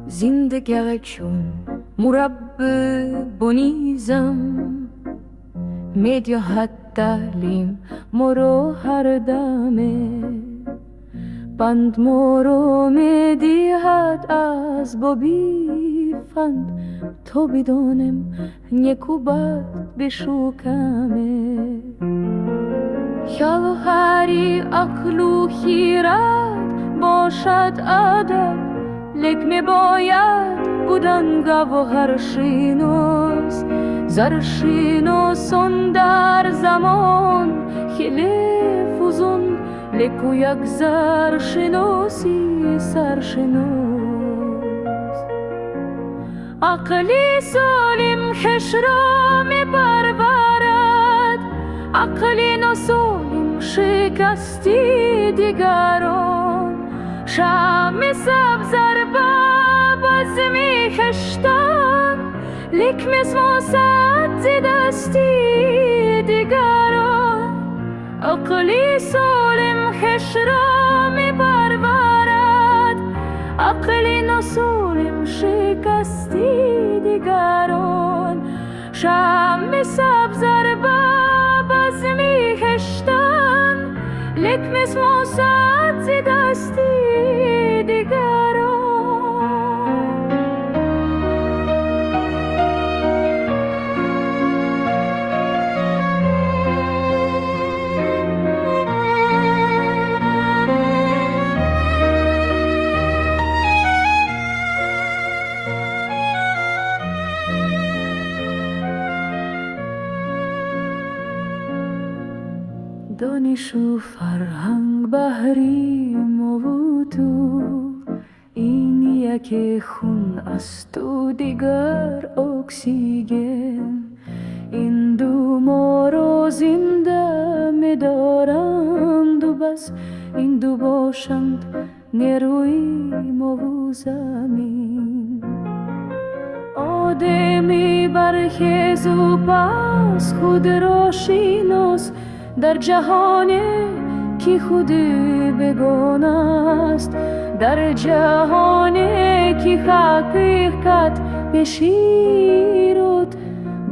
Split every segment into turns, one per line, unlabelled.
زندگی چون مربع بنیزم میدهد تعلیم مرو هر دمه پند مرو میدهد از بابی فند تو بدانم نیکو بد بشکمه خیال و هری عقل و خیرت باشد ادب لیک باید بودن گوهر شناس زر شناسان در زمان خیلی فزون لیکو یک زر شناسی سرشناس عقلی سالم خش را می پرورد عقلی ناسالم شکستی دیگران شم سبز ارباب از می خشتن لیک مسموسد زی دستی دیگران عقلی سالم خش را می پرورد عقلی ناسالم شکستی دیگران شم سبز ارباب از می خشتن لیک مسموسد زی دستی دیگران دانش و فرهنگ بحریم و تو این یک خون است و دیگر اکسیژن این دو ما را زنده می دارند و بس این دو باشند نیروی ما و زمین آدمی برخیز و پس خود را شناس در جهانی که خود بگونه است در جهانی که حقیقت بشیرد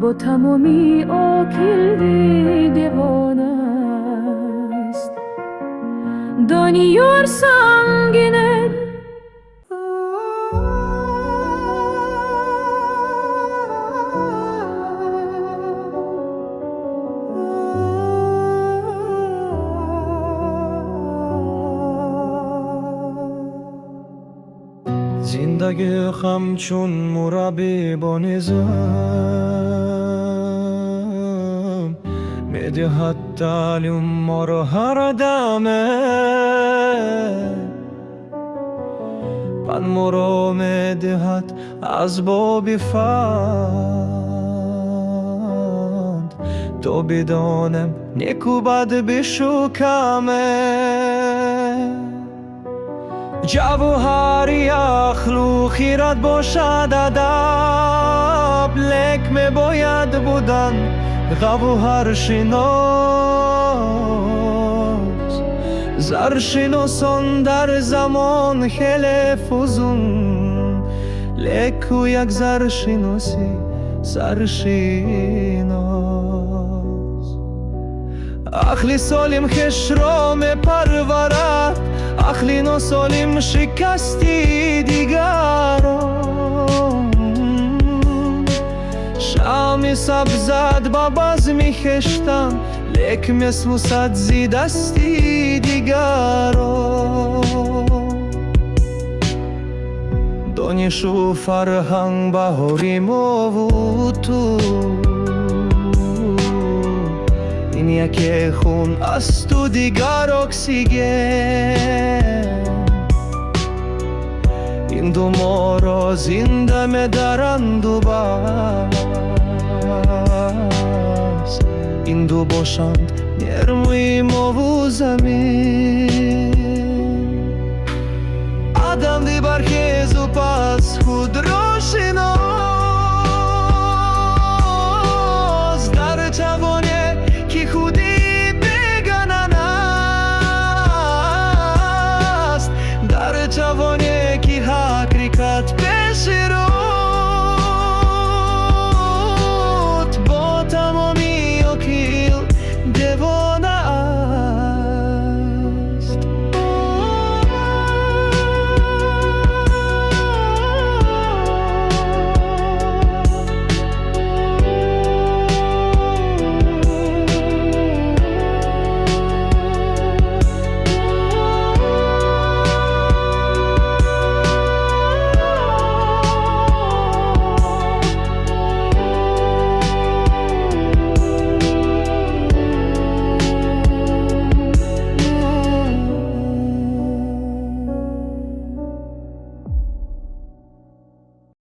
با تمامی عقل دیوانه است دنیار سنگینه
زندگی همچون مربع بنیزم میدهد تعلیم مرا هر دمه پند مرا میدهد از بابی فند تو بدانم نیکو بد بشکمه جوهری عقل و خیرت باشد ادب لیک می باید بودن گوهر شناس زر شناسان در زمان خیلی فزون لیک و یک زر شناسی سرشناس عقلی سالم خش را می پرورد عقلی ناسالم شکستی دیگران شم سبزد با باز می خشتن لیک مسموسد زی دستی دیگران دانش و فرهنگ بحریم و تو این یک خون است و دیگر اکسیژن این دو ما را زنده می دارند و بس این دو باشند نیروی ما و زمین آدم دی برخیز و پس خود را شناس